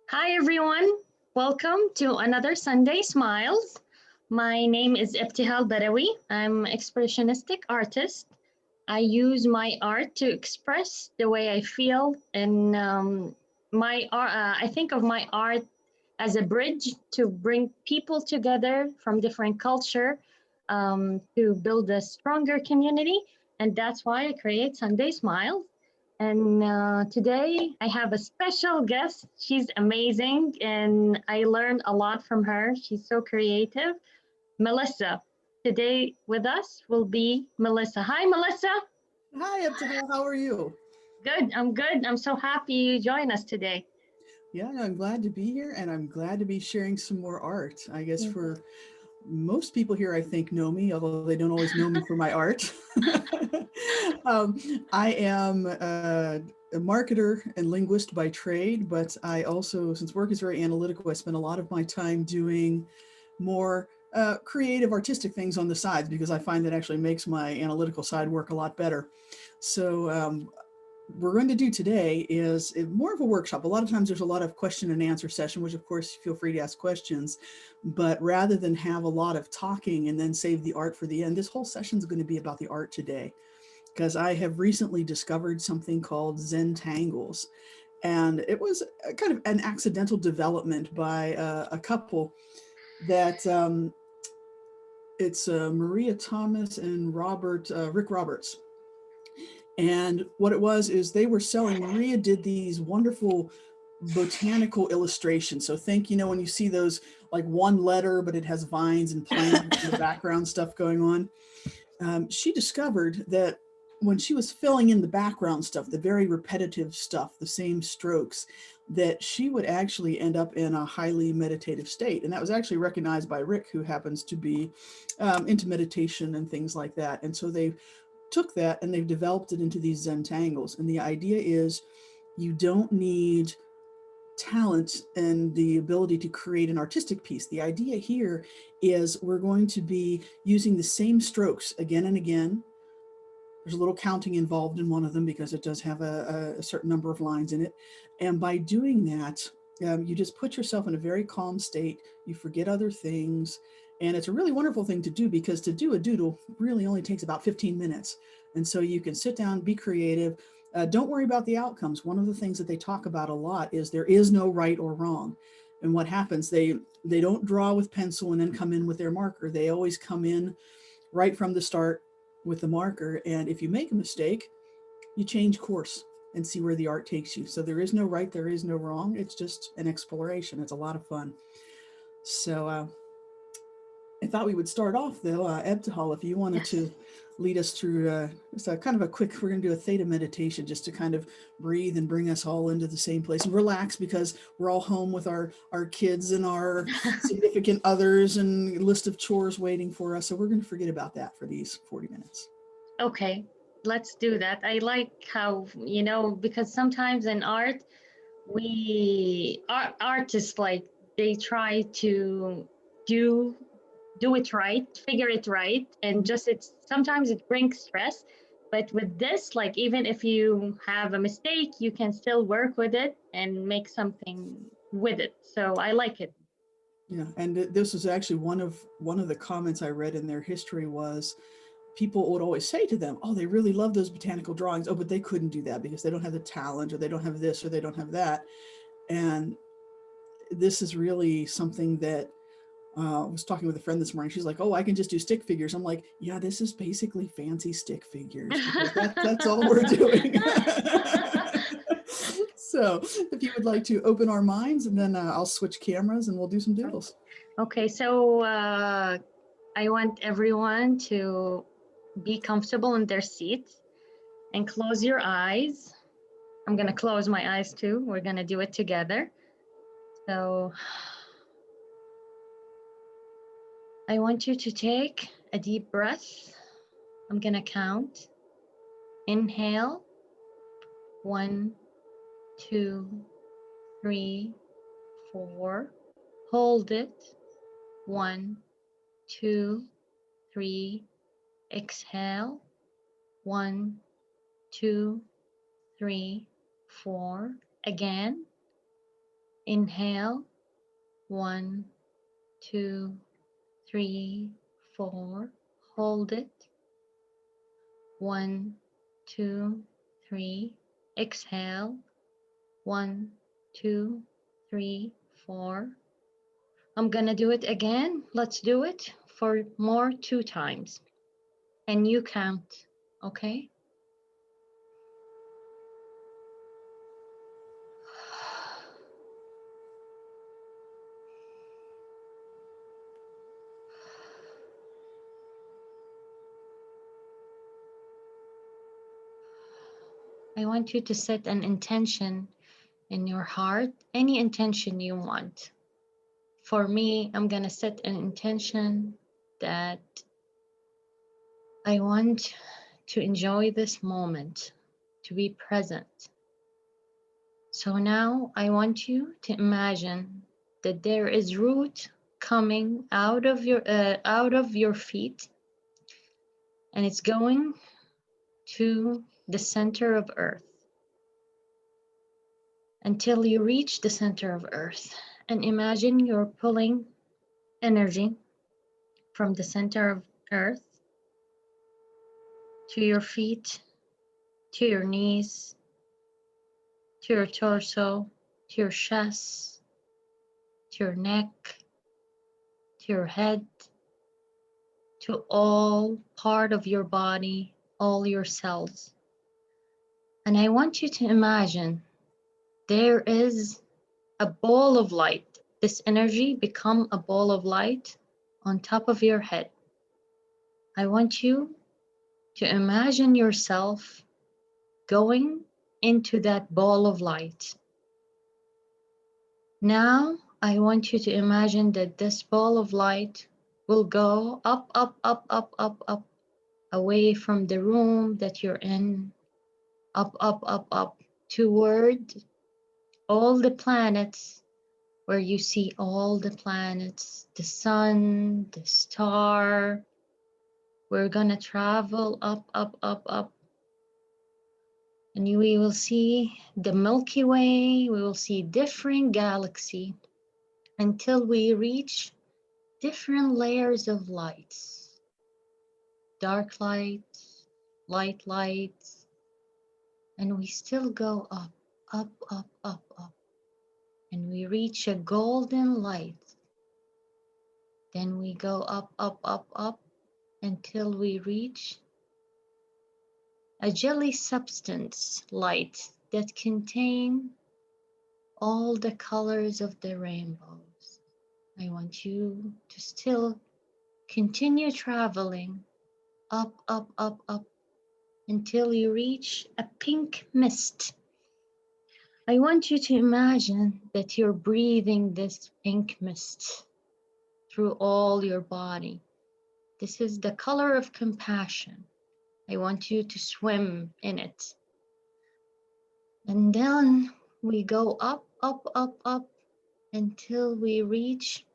Hi, everyone. Welcome to another Sunday Smiles. My name is Ibtihal Badawi. I'm an expressionistic artist. I use my art to express the way I feel, and I think of my art as a bridge to bring people together from different culture to build a stronger community, and that's why I create Sunday Smiles. And today I have a special guest. She's amazing, and I learned a lot from her. She's so creative. Melissa. Today with us will be Melissa. Hi, Melissa. Hi, Abdul. How are you? Good. I'm good. I'm so happy you joined us today. Yeah, I'm glad to be here and I'm glad to be sharing some more art. I guess for most people here, I think know me, although they don't always know me for my art. um, I am a marketer and linguist by trade, but I also, since work is very analytical, I spend a lot of my time doing more creative, artistic things on the sides because I find that actually makes my analytical side work a lot better. So we're going to do today is more of a workshop. A lot of times there's a lot of question and answer session, which of course feel free to ask questions, but rather than have a lot of talking and then save the art for the end, this whole session is going to be about the art today because I have recently discovered something called Zen Tangles. And it was kind of an accidental development by a couple that it's Maria Thomas and Rick Roberts. And what it was is they were selling, Maria did these wonderful botanical illustrations. So think, when you see those like one letter, but it has vines and plants and the background stuff going on. She discovered that when she was filling in the background stuff, the very repetitive stuff, the same strokes, that she would actually end up in a highly meditative state. And that was actually recognized by Rick, who happens to be into meditation and things like that. And so they took that and they've developed it into these Zen tangles. And the idea is you don't need talent and the ability to create an artistic piece. The idea here is we're going to be using the same strokes again and again. There's a little counting involved in one of them because it does have a certain number of lines in it. And by doing that, you just put yourself in a very calm state. You forget other things. And it's a really wonderful thing to do because to do a doodle really only takes about 15 minutes. And so you can sit down, be creative. Don't worry about the outcomes. One of the things that they talk about a lot is there is no right or wrong. And what happens, they don't draw with pencil and then come in with their marker. They always come in right from the start with the marker. And if you make a mistake, you change course and see where the art takes you. So there is no right, there is no wrong. It's just an exploration. It's a lot of fun. So I thought we would start off though, Ebtihal, if you wanted Yes. to lead us through just a kind of a quick, we're going to do a theta meditation just to kind of breathe and bring us all into the same place and relax because we're all home with our kids and our significant others and list of chores waiting for us. So we're going to forget about that for these 40 minutes. Okay, let's do that. I like how, because sometimes in art, artists like they try to do do it right, figure it right, and just it's sometimes it brings stress. But with this, like even if you have a mistake, you can still work with it and make something with it. So I like it. Yeah, and this was actually one of the comments I read in their history was people would always say to them, "Oh, they really love those botanical drawings. Oh, but they couldn't do that because they don't have the talent, or they don't have this, or they don't have that." And this is really something that I was talking with a friend this morning. She's like, "Oh, I can just do stick figures." I'm like, "Yeah, this is basically fancy stick figures because that's all we're doing." So, if you would like to open our minds, and then I'll switch cameras and we'll do some doodles. Okay, so I want everyone to be comfortable in their seats and close your eyes. I'm gonna close my eyes too. We're gonna do it together. So I want you to take a deep breath. I'm gonna count. Inhale, one, two, three, four. Hold it, one, two, three. Exhale, one, two, three, four. Again, Inhale. 1, 2, 3, 4. Hold it. 1, 2, 3. Exhale. 1, 2, 3, 4. I'm gonna do it again. Let's do it for more 2 times. And you count, okay? I want you to set an intention in your heart, any intention you want. For me, I'm gonna set an intention that I want to enjoy this moment, to be present. So now I want you to imagine that there is root coming out of your feet, and it's going to the center of earth until you reach the center of earth. And imagine you're pulling energy from the center of earth to your feet, to your knees, to your torso, to your chest, to your neck, to your head, to all part of your body, all your cells. And I want you to imagine there is a ball of light. This energy become a ball of light on top of your head. I want you to imagine yourself going into that ball of light. Now, I want you to imagine that this ball of light will go up, up, up, up, up, up, away from the room that you're in, up, up, up, up, toward all the planets, where you see all the planets, the sun, the star. We're gonna travel up, up, up, up. And we will see the Milky Way, we will see different galaxies until we reach different layers of lights. Dark lights, light lights, and we still go up, up, up, up, up. And we reach a golden light. Then we go up, up, up, up until we reach a jelly substance light that contain all the colors of the rainbows. I want you to still continue traveling up, up, up, up until you reach a pink mist. I want you to imagine that you're breathing this pink mist through all your body. This is the color of compassion. I want you to swim in it. And then we go up, up, up, up until we reach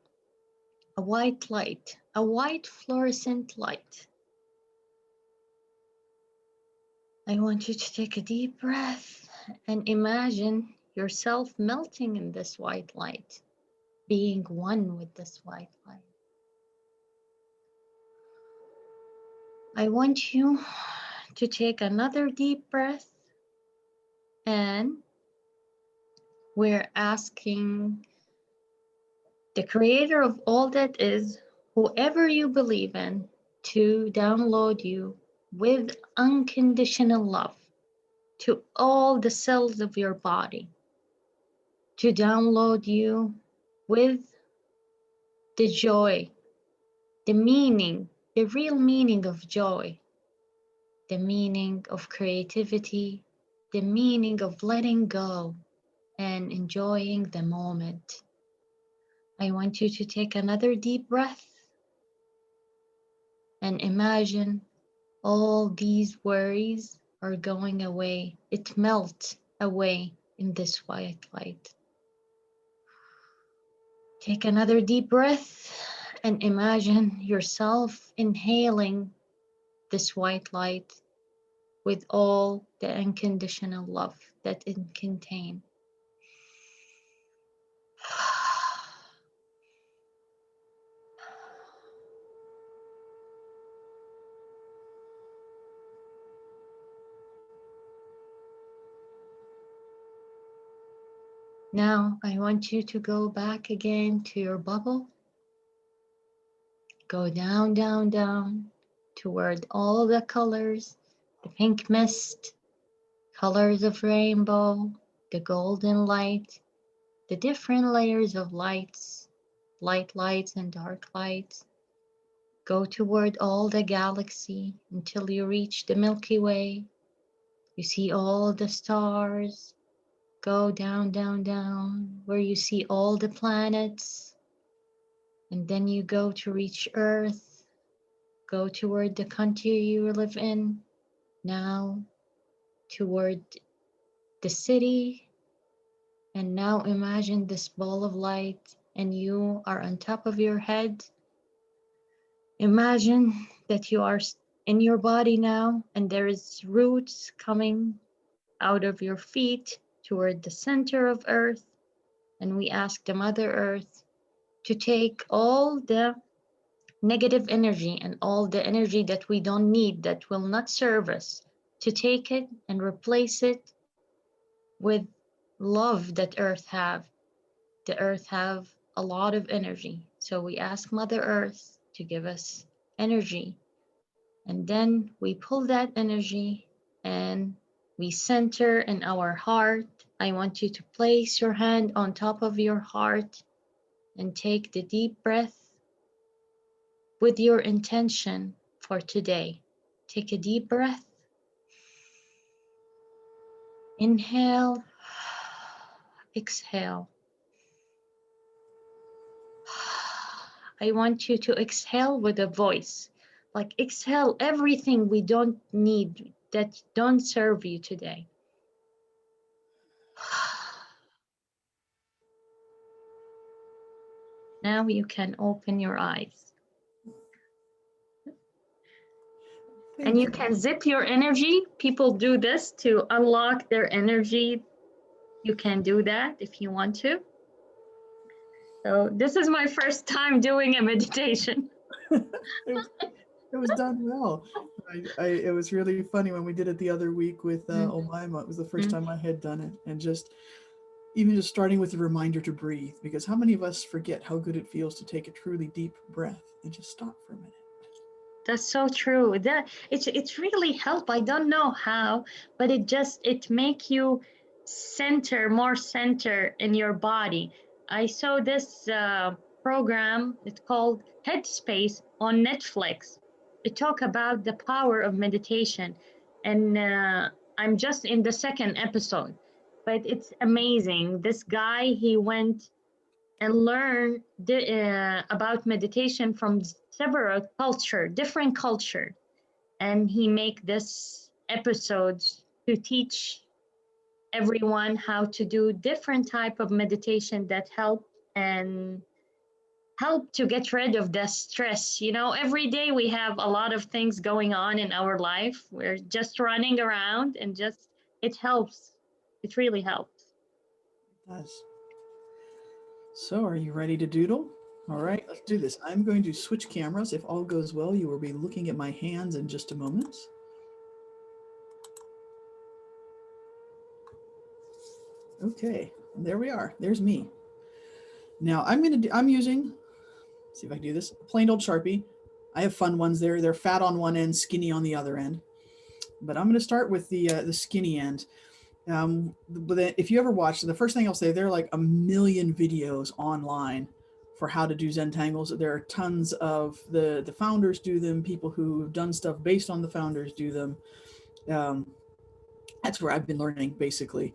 a white light, a white fluorescent light. I want you to take a deep breath and imagine yourself melting in this white light, being one with this white light. I want you to take another deep breath, and we're asking the creator of all that is, whoever you believe in, to download you with unconditional love to all the cells of your body, to download you with the joy, the meaning, the real meaning of joy, the meaning of creativity, the meaning of letting go and enjoying the moment. I want you to take another deep breath and imagine all these worries are going away. It melts away in this white light. Take another deep breath and imagine yourself inhaling this white light with all the unconditional love that it contains. Now I want you to go back again to your bubble. Go down, down, down toward all the colors, the pink mist, colors of rainbow, the golden light, the different layers of lights, light lights and dark lights. Go toward all the galaxy until you reach the Milky Way. You see all the stars. Go down, down, down, where you see all the planets. And then you go to reach Earth. Go toward the country you live in. Now toward the city. And now imagine this ball of light and you are on top of your head. Imagine that you are in your body now and there is roots coming out of your feet toward the center of Earth. And we ask the Mother Earth to take all the negative energy and all the energy that we don't need, that will not serve us, to take it and replace it with love that Earth have. The Earth have a lot of energy. So we ask Mother Earth to give us energy. And then we pull that energy and we center in our heart. I want you to place your hand on top of your heart and take the deep breath with your intention for today. Take a deep breath. Inhale, exhale. I want you to exhale with a voice. Like exhale everything we don't need that don't serve you today. Now you can open your eyes. And you can zip your energy. People do this to unlock their energy. You can do that if you want to. So this is my first time doing a meditation. It was done well. It was really funny when we did it the other week with Omaima. It was the first time I had done it. And even just starting with a reminder to breathe, because how many of us forget how good it feels to take a truly deep breath and just stop for a minute? That's so true. That it's really help. I don't know how, but it make you more center in your body. I saw this program. It's called Headspace on Netflix. It talk about the power of meditation, and I'm just in the second episode, but it's amazing. This guy, he went and learn about meditation from several different culture, and he make this episodes to teach everyone how to do different type of meditation that help to get rid of the stress. Every day we have a lot of things going on in our life. We're just running around and just it helps. It really helps. It does. So are you ready to doodle? All right, let's do this. I'm going to switch cameras. If all goes well, you will be looking at my hands in just a moment. Okay, there we are. There's me. Now I'm using, see if I can do this, plain old Sharpie. I have fun ones there. They're fat on one end, skinny on the other end. But I'm going to start with the skinny end. But if you ever watch, the first thing I'll say, there are like a million videos online for how to do Zentangles. There are tons of the founders do them. People who've done stuff based on the founders do them. That's where I've been learning basically.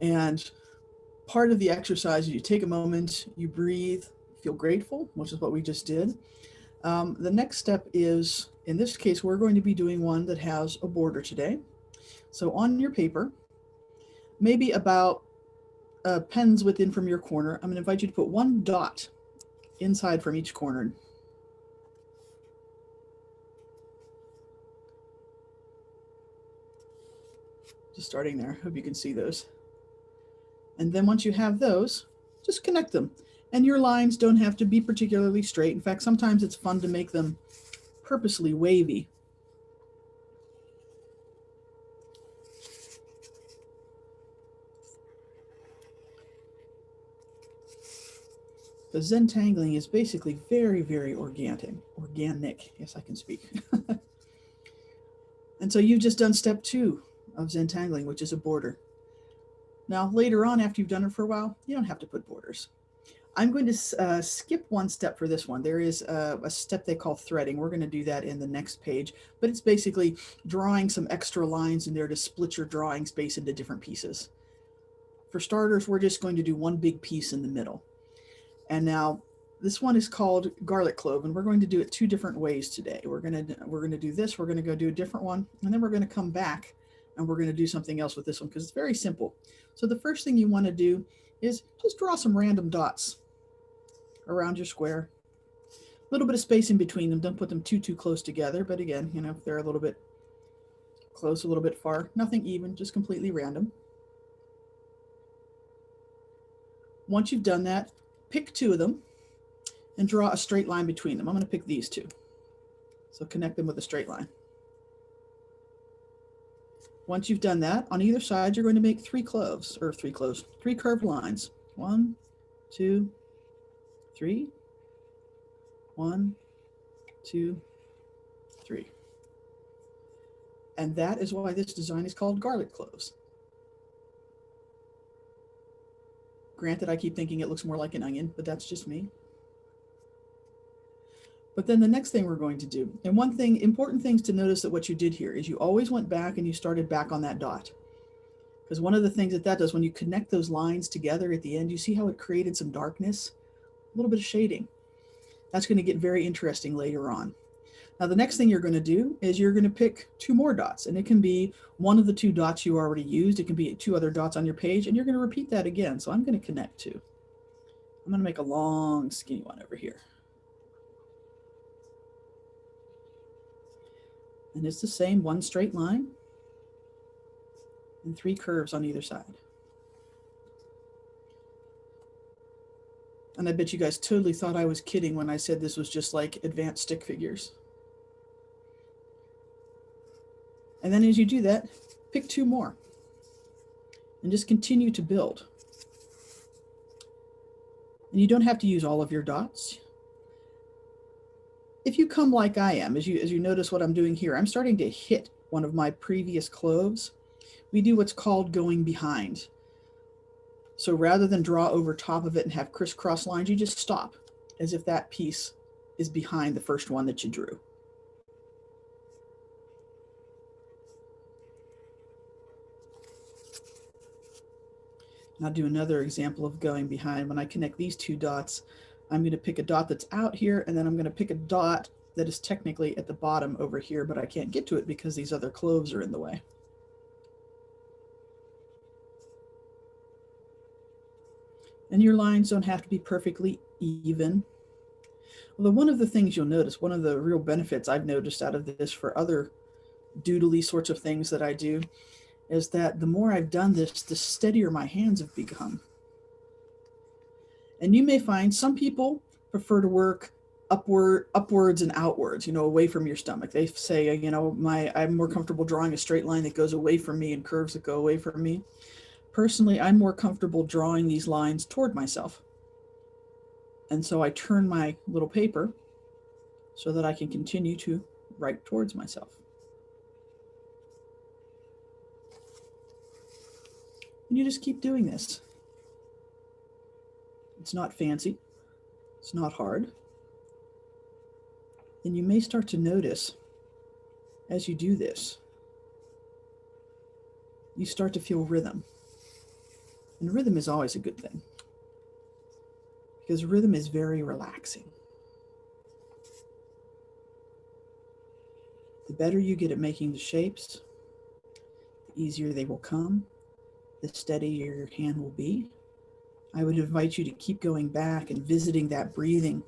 And part of the exercise is you take a moment, you breathe, feel grateful, which is what we just did. The next step is, in this case, we're going to be doing one that has a border today. So on your paper, maybe about pen's width in from your corner, I'm going to invite you to put one dot inside from each corner. Just starting there. Hope you can see those. And then once you have those, just connect them. And your lines don't have to be particularly straight. In fact, sometimes it's fun to make them purposely wavy. The Zentangling is basically very, very organic. Yes, I can speak. And so you've just done step 2 of Zentangling, which is a border. Now, later on, after you've done it for a while, you don't have to put borders. I'm going to skip one step for this one. There is a step they call threading. We're going to do that in the next page, but it's basically drawing some extra lines in there to split your drawing space into different pieces. For starters, we're just going to do one big piece in the middle. And now this one is called garlic clove, and we're going to do it 2 different ways today. We're going to do this, we're going to go do a different one, and then we're going to come back and we're going to do something else with this one because it's very simple. So the first thing you want to do is just draw some random dots around your square. A little bit of space in between them. Don't put them too close together, but again, you know, if they're a little bit close, a little bit far, nothing even, just completely random. Once you've done that, pick 2 of them and draw a straight line between them. I'm going to pick these 2. So connect them with a straight line. Once you've done that, on either side, you're going to make 3 curved lines. 1, 2, 3. 1, 2, 3. And that is why this design is called garlic cloves. Granted, I keep thinking it looks more like an onion, but that's just me. But then the next thing we're going to do, and one thing, important things to notice that what you did here is you always went back and you started back on that dot. Because one of the things that does when you connect those lines together at the end, you see how it created some darkness, a little bit of shading. That's going to get very interesting later on. Now, the next thing you're going to do is you're going to pick 2 more dots, and it can be one of the 2 dots you already used. It can be 2 other dots on your page, and you're going to repeat that again. So I'm going to connect 2. I'm going to make a long, skinny one over here. And it's the same, 1 straight line and 3 curves on either side. And I bet you guys totally thought I was kidding when I said this was just like advanced stick figures. And then as you do that, pick 2 more and just continue to build. And you don't have to use all of your dots. If you come like I am, as you notice what I'm doing here, I'm starting to hit one of my previous cloves. We do what's called going behind. So rather than draw over top of it and have crisscross lines, you just stop as if that piece is behind the first one that you drew. And I'll do another example of going behind. When I connect these 2 dots, I'm going to pick a dot that's out here, and then I'm going to pick a dot that is technically at the bottom over here, but I can't get to it because these other cloves are in the way. And your lines don't have to be perfectly even. Although one of the things you'll notice, one of the real benefits I've noticed out of this for other doodly sorts of things that I do, is that the more I've done this, the steadier my hands have become. And you may find some people prefer to work upwards and outwards, you know, away from your stomach. They say, you know, I'm more comfortable drawing a straight line that goes away from me and curves that go away from me. Personally, I'm more comfortable drawing these lines toward myself. And so I turn my little paper so that I can continue to write towards myself. And you just keep doing this. It's not fancy. It's not hard. And you may start to notice as you do this, you start to feel rhythm. And rhythm is always a good thing because rhythm is very relaxing. The better you get at making the shapes, the easier they will come, the steadier your hand will be. I would invite you to keep going back and visiting that breathing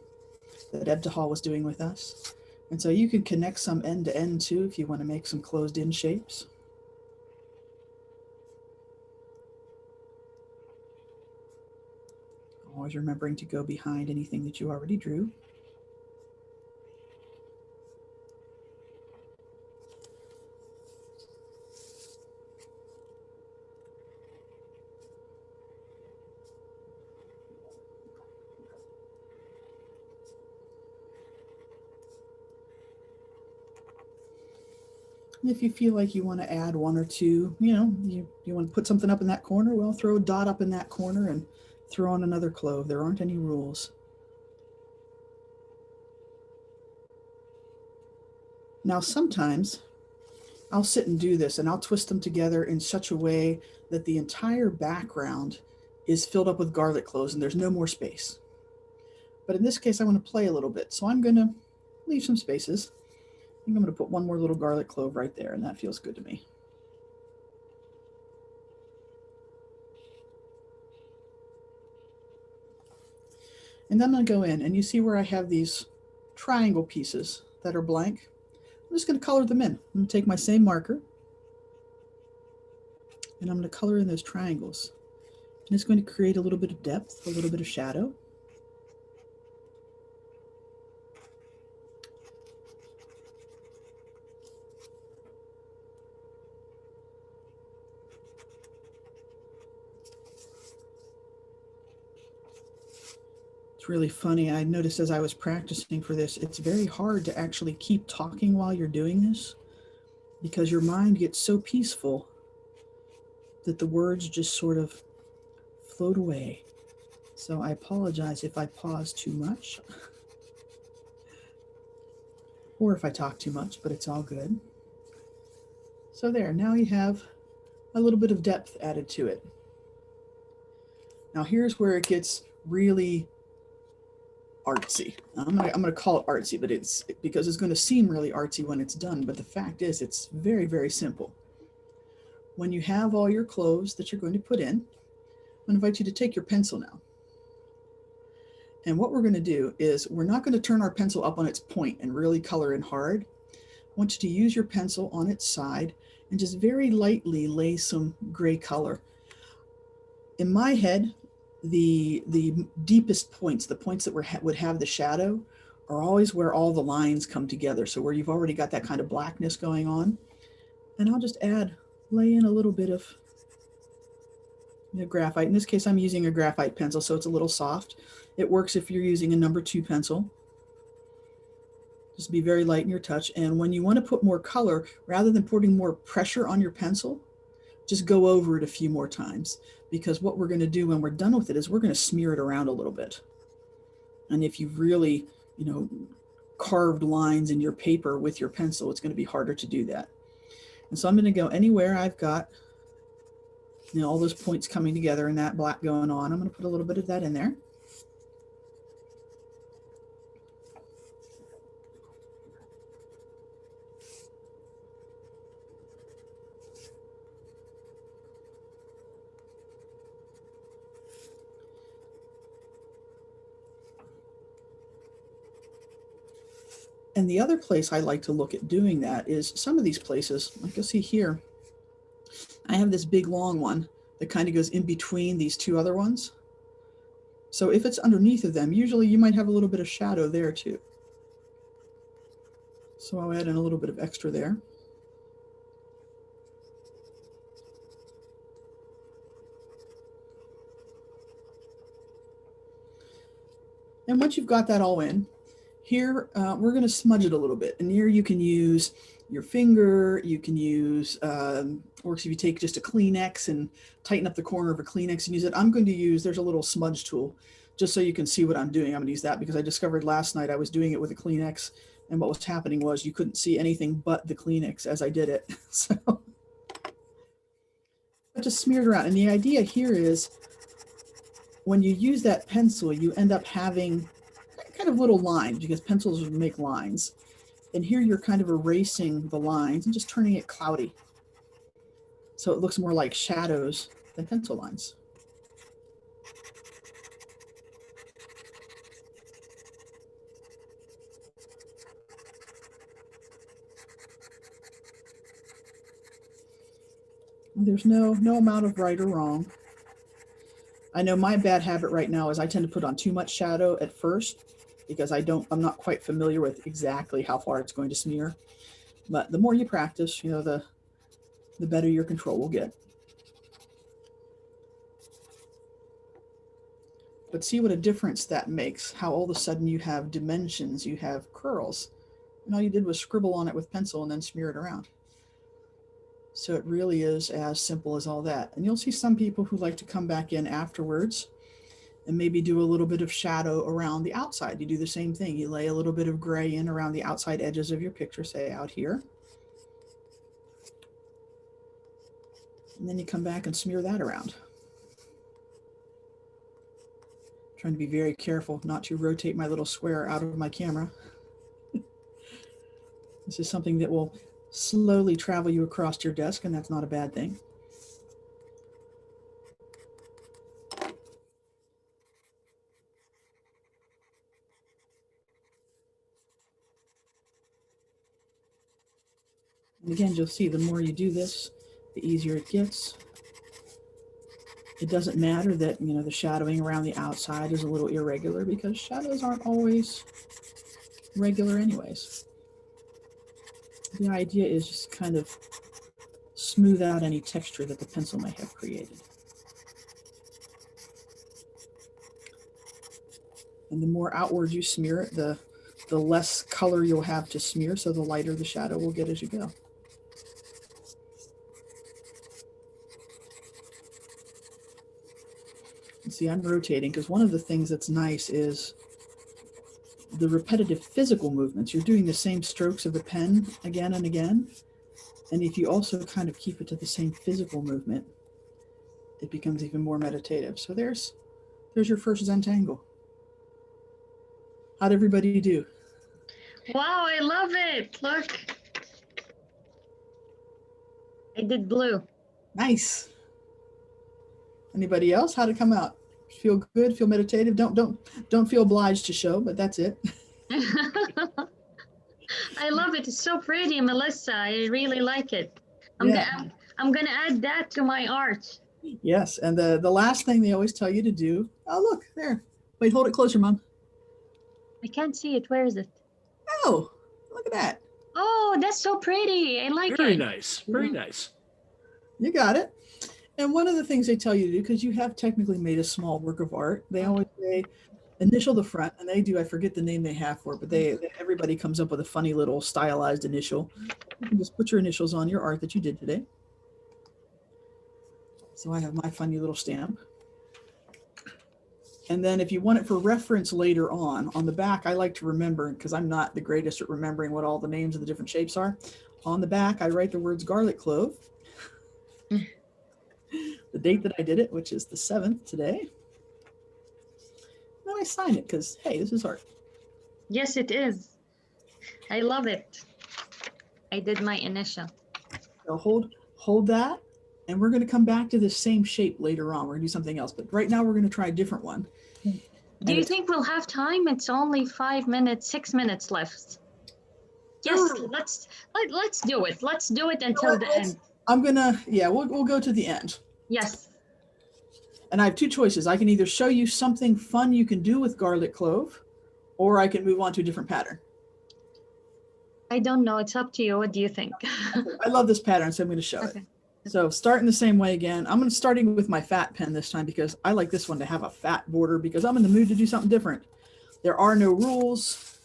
that Ebtihal was doing with us. And so you can connect some end to end too if you want to make some closed in shapes. Always remembering to go behind anything that you already drew. If you feel like you want to add one or two, you want to put something up in that corner, well, throw a dot up in that corner and throw on another clove. There aren't any rules. Now, sometimes I'll sit and do this and I'll twist them together in such a way that the entire background is filled up with garlic cloves and there's no more space. But in this case, I want to play a little bit. So I'm going to leave some spaces. I think I'm going to put one more little garlic clove right there, and that feels good to me. And then I'm going to go in, and you see where I have these triangle pieces that are blank. I'm just going to color them in. I'm going to take my same marker, and I'm going to color in those triangles. And it's going to create a little bit of depth, a little bit of shadow. It's really funny. I noticed as I was practicing for this, it's very hard to actually keep talking while you're doing this because your mind gets so peaceful that the words just sort of float away. So I apologize if I pause too much or if I talk too much, but it's all good. So there, now you have a little bit of depth added to it. Now here's where it gets really artsy. I'm gonna call it artsy, but it's because it's going to seem really artsy when it's done. But the fact is, it's very, very simple. When you have all your cloves that you're going to put in, I'm going to invite you to take your pencil now. And what we're going to do is we're not going to turn our pencil up on its point and really color in hard. I want you to use your pencil on its side and just very lightly lay some gray color. In my head, the deepest points, the points that would have the shadow, are always where all the lines come together. So where you've already got that kind of blackness going on. And I'll just lay in a little bit of graphite. In this case, I'm using a graphite pencil, so it's a little soft. It works if you're using a number 2 pencil. Just be very light in your touch. And when you want to put more color, rather than putting more pressure on your pencil, just go over it a few more times. Because what we're going to do when we're done with it is we're going to smear it around a little bit. And if you've really, carved lines in your paper with your pencil, it's going to be harder to do that. And so I'm going to go anywhere I've got, all those points coming together and that black going on. I'm going to put a little bit of that in there. And the other place I like to look at doing that is some of these places, like you'll see here, I have this big long one that kind of goes in between these two other ones. So if it's underneath of them, usually you might have a little bit of shadow there too. So I'll add in a little bit of extra there. And once you've got that all in, here we're going to smudge it a little bit. And here you can use your finger, you can use, works if you take just a Kleenex and tighten up the corner of a Kleenex and use it. I'm going to use, there's a little smudge tool, just so you can see what I'm doing. I'm going to use that because I discovered last night I was doing it with a Kleenex, and what was happening was you couldn't see anything but the Kleenex as I did it. So I just smeared around. And the idea here is when you use that pencil, you end up having kind of little lines because pencils make lines. And here you're kind of erasing the lines and just turning it cloudy. So it looks more like shadows than pencil lines. There's no amount of right or wrong. I know my bad habit right now is I tend to put on too much shadow at first because I'm not quite familiar with exactly how far it's going to smear. But the more you practice, the better your control will get. But see what a difference that makes, how all of a sudden you have dimensions, you have curls. And all you did was scribble on it with pencil and then smear it around. So it really is as simple as all that. And you'll see some people who like to come back in afterwards and maybe do a little bit of shadow around the outside. You do the same thing. You lay a little bit of gray in around the outside edges of your picture, say out here. And then you come back and smear that around. Trying to be very careful not to rotate my little square out of my camera. This is something that will slowly travel you across your desk, and that's not a bad thing. And again, you'll see the more you do this, the easier it gets. It doesn't matter that, the shadowing around the outside is a little irregular, because shadows aren't always regular anyways. The idea is just kind of smooth out any texture that the pencil may have created. And the more outward you smear it, the less color you'll have to smear, so the lighter the shadow will get as you go. And see, I'm rotating because one of the things that's nice is the repetitive physical movements. You're doing the same strokes of the pen again and again. And if you also kind of keep it to the same physical movement, it becomes even more meditative. So there's your first Zentangle. How'd everybody do? Wow, I love it. Look. I did blue. Nice. Anybody else? How'd it come out? Feel good? Feel meditative? Don't feel obliged to show, but that's it. I love it. It's so pretty, Melissa. I really like it. I'm gonna add that to my art. Yes, and the last thing they always tell you to do. Oh, look there. Wait, hold it closer, Mom. I can't see it. Where is it? Oh, look at that. Oh, that's so pretty. I like Very it. nice. Very nice. You got it. And one of the things they tell you to do, because you have technically made a small work of art, they always say initial the front, and they do. I forget the name they have for it, but everybody comes up with a funny little stylized initial. You can just put your initials on your art that you did today. So I have my funny little stamp. And then if you want it for reference later on the back, I like to remember, because I'm not the greatest at remembering what all the names of the different shapes are. On the back, I write the words garlic clove, the date that I did it, which is the 7th today. Then I sign it because, hey, this is art. Yes, it is. I love it. I did my initial. So hold that, and we're going to come back to this same shape later on. We're going to do something else, but right now we're going to try a different one. Do you think we'll have time? It's only 5 minutes, 6 minutes left. Yes, let's do it. Let's do it until the end. We'll go to the end. Yes. And I have two choices. I can either show you something fun you can do with garlic clove, or I can move on to a different pattern. I don't know. It's up to you. What do you think? I love this pattern, so I'm going to show it. So starting the same way again, I'm going to starting with my fat pen this time, because I like this one to have a fat border, because I'm in the mood to do something different. There are no rules.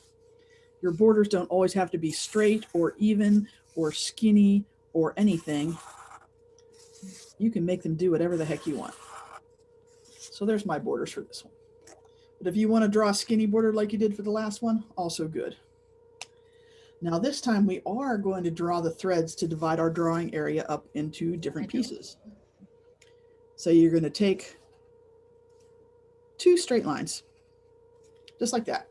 Your borders don't always have to be straight or even or skinny or anything. You can make them do whatever the heck you want. So there's my borders for this one. But if you want to draw a skinny border like you did for the last one, also good. Now this time we are going to draw the threads to divide our drawing area up into different pieces. So you're going to take 2 straight lines, just like that.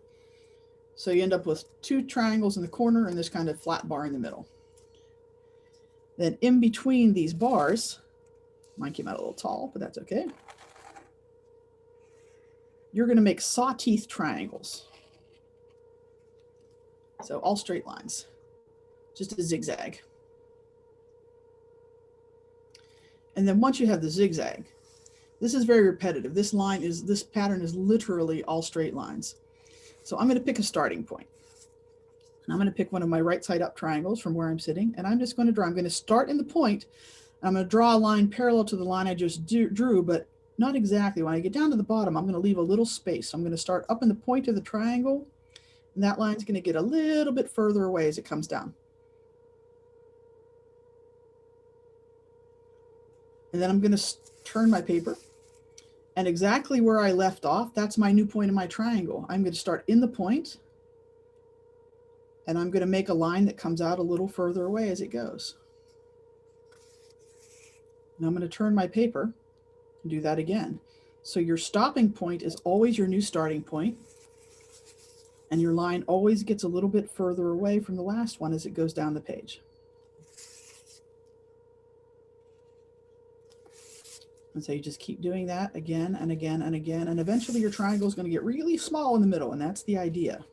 So you end up with 2 triangles in the corner and this kind of flat bar in the middle. Then in between these bars, mine came out a little tall, but that's okay. You're going to make sawteeth triangles. So all straight lines, just a zigzag. And then once you have the zigzag, this is very repetitive. This pattern is literally all straight lines. So I'm going to pick a starting point. And I'm going to pick one of my right side up triangles from where I'm sitting. And I'm just going to draw. I'm going to start in the point. And I'm going to draw a line parallel to the line I just drew, but not exactly. When I get down to the bottom, I'm going to leave a little space. So I'm going to start up in the point of the triangle. And that line's going to get a little bit further away as it comes down. And then I'm going to turn my paper. And exactly where I left off, that's my new point in my triangle. I'm going to start in the point, and I'm going to make a line that comes out a little further away as it goes. And I'm going to turn my paper and do that again. So your stopping point is always your new starting point, and your line always gets a little bit further away from the last one as it goes down the page. And so you just keep doing that again and again and again, and eventually your triangle is going to get really small in the middle, and that's the idea.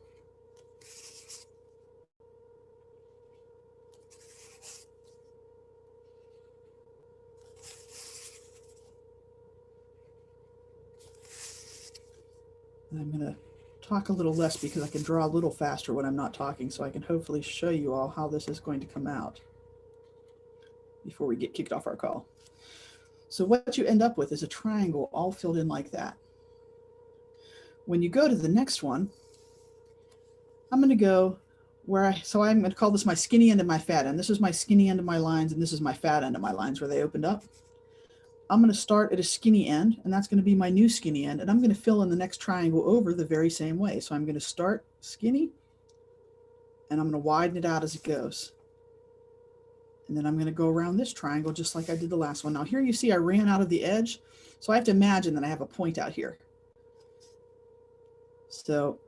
And I'm going to talk a little less because I can draw a little faster when I'm not talking, so I can hopefully show you all how this is going to come out before we get kicked off our call. So what you end up with is a triangle all filled in like that. When you go to the next one, I'm going to go where I'm going to call this my skinny end and my fat end. This is my skinny end of my lines, and this is my fat end of my lines where they opened up. I'm going to start at a skinny end, and that's going to be my new skinny end, and I'm going to fill in the next triangle over the very same way. So I'm going to start skinny, and I'm going to widen it out as it goes. And then I'm going to go around this triangle just like I did the last one. Now here you see I ran out of the edge, so I have to imagine that I have a point out here. So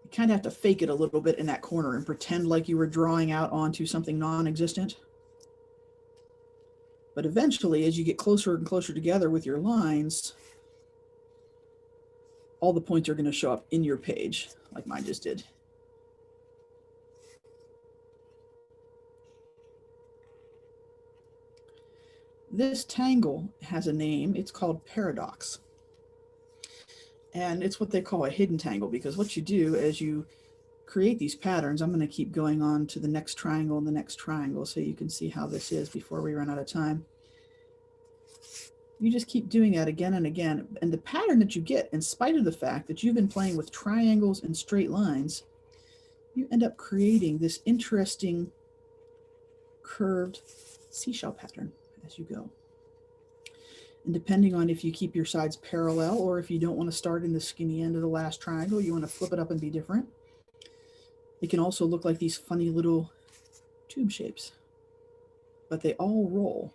you kind of have to fake it a little bit in that corner and pretend like you were drawing out onto something non-existent. But eventually, as you get closer and closer together with your lines, all the points are going to show up in your page, like mine just did. This tangle has a name. It's called paradox. And it's what they call a hidden tangle, because what you do as you create these patterns, I'm going to keep going on to the next triangle and the next triangle so you can see how this is before we run out of time. You just keep doing that again and again. And the pattern that you get, in spite of the fact that you've been playing with triangles and straight lines, you end up creating this interesting curved seashell pattern as you go. And depending on if you keep your sides parallel or if you don't want to start in the skinny end of the last triangle, you want to flip it up and be different. It can also look like these funny little tube shapes, but they all roll.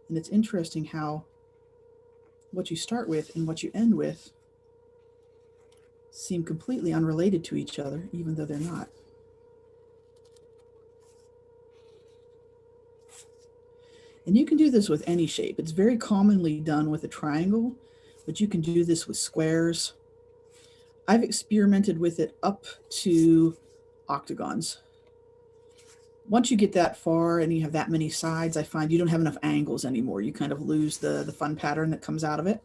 And it's interesting how what you start with and what you end with seem completely unrelated to each other, even though they're not. And you can do this with any shape. It's very commonly done with a triangle, but you can do this with squares. I've experimented with it up to octagons. Once you get that far and you have that many sides, I find you don't have enough angles anymore. You kind of lose the fun pattern that comes out of it.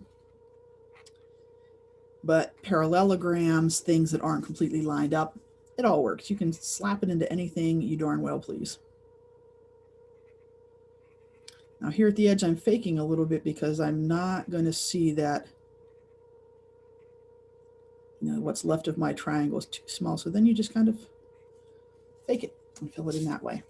But parallelograms, things that aren't completely lined up, it all works. You can slap it into anything you darn well please. Now here at the edge, I'm faking a little bit because I'm not going to see that, what's left of my triangle is too small. So then you just kind of fake it and fill it in that way.